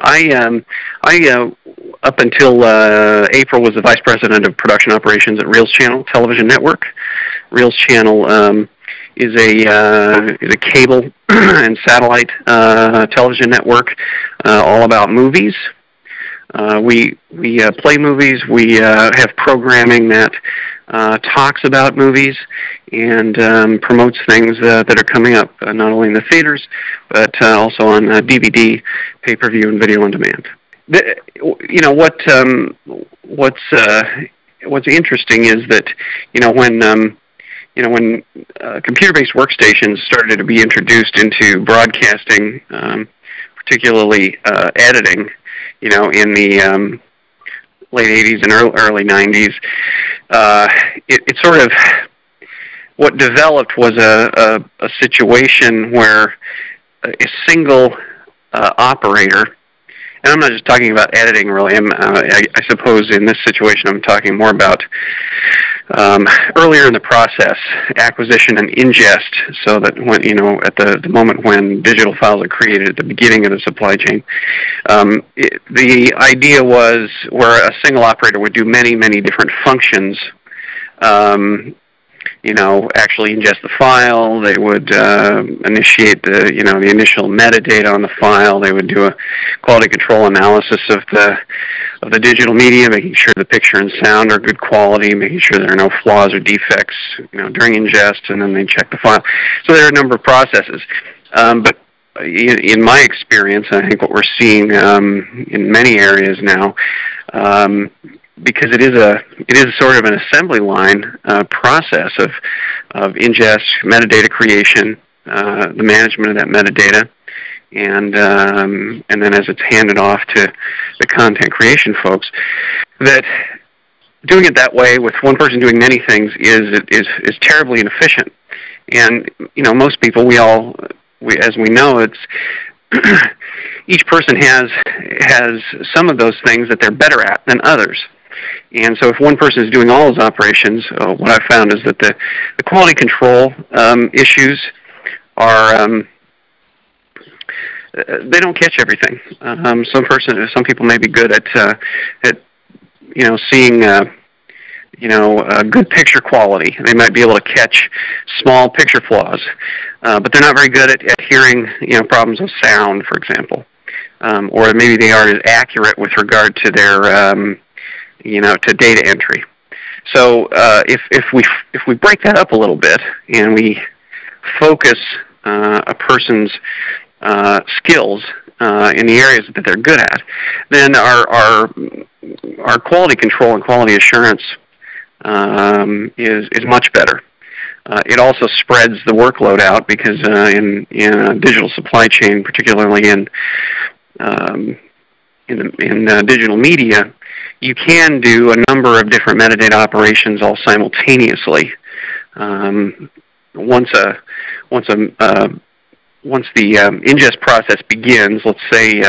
I up until April was the Vice President of Production Operations at Reels Channel Television Network. Reels Channel is a cable and satellite television network all about movies. We play movies. We have programming that talks about movies and promotes things that are coming up, not only in the theaters, but also on DVD, pay-per-view, and video on demand. What's interesting is that when computer-based workstations started to be introduced into broadcasting, particularly editing, in the late 80s and early 90s, it sort of, what developed was a situation where a single operator, and I'm not just talking about editing really, I suppose in this situation I'm talking more about earlier in the process, acquisition and ingest, so that when, at the moment when digital files are created at the beginning of the supply chain, the idea was where a single operator would do many, many different functions. Actually ingest the file. They would initiate the initial metadata on the file. They would do a quality control analysis of the digital media, making sure the picture and sound are good quality, making sure there are no flaws or defects, during ingest, and then they check the file. So there are a number of processes. But in my experience, I think what we're seeing in many areas now, because it is sort of an assembly line process of ingest, metadata creation, the management of that metadata, and then as it's handed off to the content creation folks, that doing it that way with one person doing many things is terribly inefficient. And most people, as we know, it's each person has some of those things that they're better at than others. And so if one person is doing all those operations, what I've found is that the quality control issues are, they don't catch everything. Some people may be good at seeing good picture quality. They might be able to catch small picture flaws, but they're not very good at hearing problems with sound, for example, or maybe they aren't as accurate with regard to their to data entry. So if we break that up a little bit and we focus a person's skills in the areas that they're good at, then our quality control and quality assurance is much better. It also spreads the workload out because in a digital supply chain, particularly in digital media, you can do a number of different metadata operations all simultaneously. Once the ingest process begins, let's say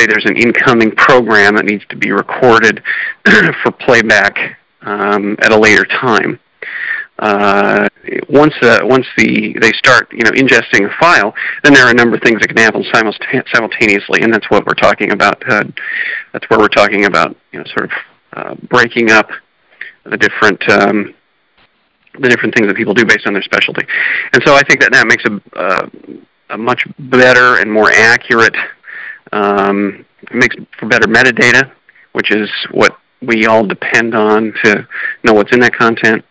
there's an incoming program that needs to be recorded for playback at a later time. Once they start ingesting a file, then there are a number of things that can happen simultaneously, and that's what we're talking about. That's where we're talking about sort of breaking up the different things that people do based on their specialty. And so I think that makes a much better and more accurate. It makes for better metadata, which is what we all depend on to know what's in that content.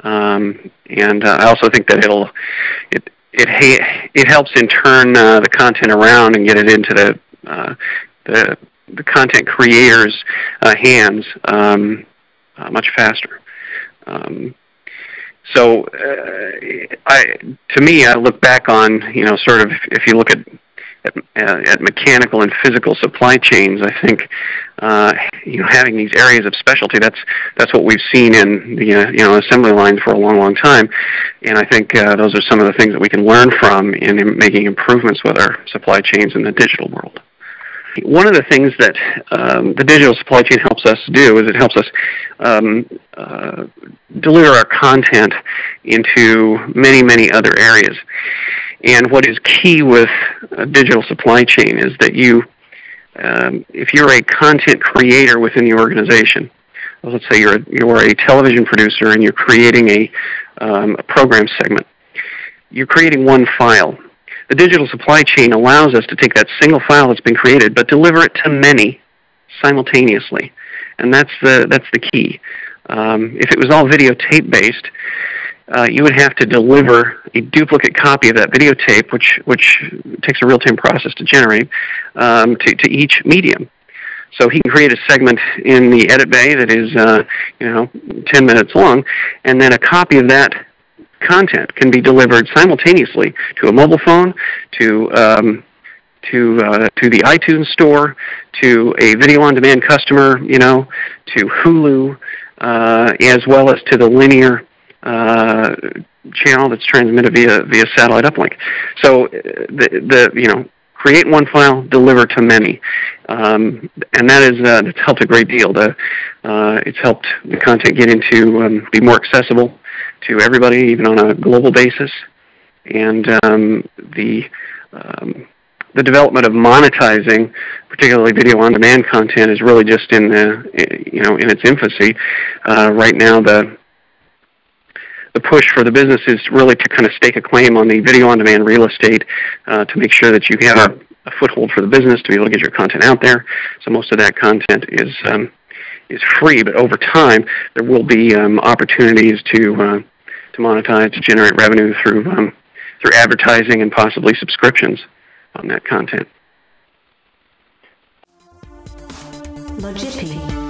And I also think that it helps in turn the content around and get it into the content creators' hands much faster. So to me, I look back on sort of, if you look at mechanical and physical supply chains, I think having these areas of specialty, that's what we've seen in the assembly lines for a long, long time, and I think those are some of the things that we can learn from in making improvements with our supply chains in the digital world. One of the things that the digital supply chain helps us do is it helps us deliver our content into many, many other areas. And what is key with a digital supply chain is that if you're a content creator within the organization, let's say you're a television producer and you're creating a program segment, you're creating one file. The digital supply chain allows us to take that single file that's been created, but deliver it to many simultaneously, and that's the key. If it was all videotape based, you would have to deliver a duplicate copy of that videotape, which takes a real-time process to generate, to each medium. So he can create a segment in the edit bay that is 10 minutes long, and then a copy of that content can be delivered simultaneously to a mobile phone, to the iTunes store, to a video-on-demand customer, to Hulu, as well as to the linear channel that's transmitted via satellite uplink. So create one file, deliver to many, and that's helped a great deal. It's helped the content get into be more accessible to everybody, even on a global basis, and the development of monetizing, particularly video-on-demand content, is really just in its infancy. Right now, the push for the business is really to kind of stake a claim on the video-on-demand real estate to make sure that you have a foothold for the business to be able to get your content out there. So most of that content is free, but over time there will be opportunities to monetize, to generate revenue through advertising and possibly subscriptions on that content. Logipi.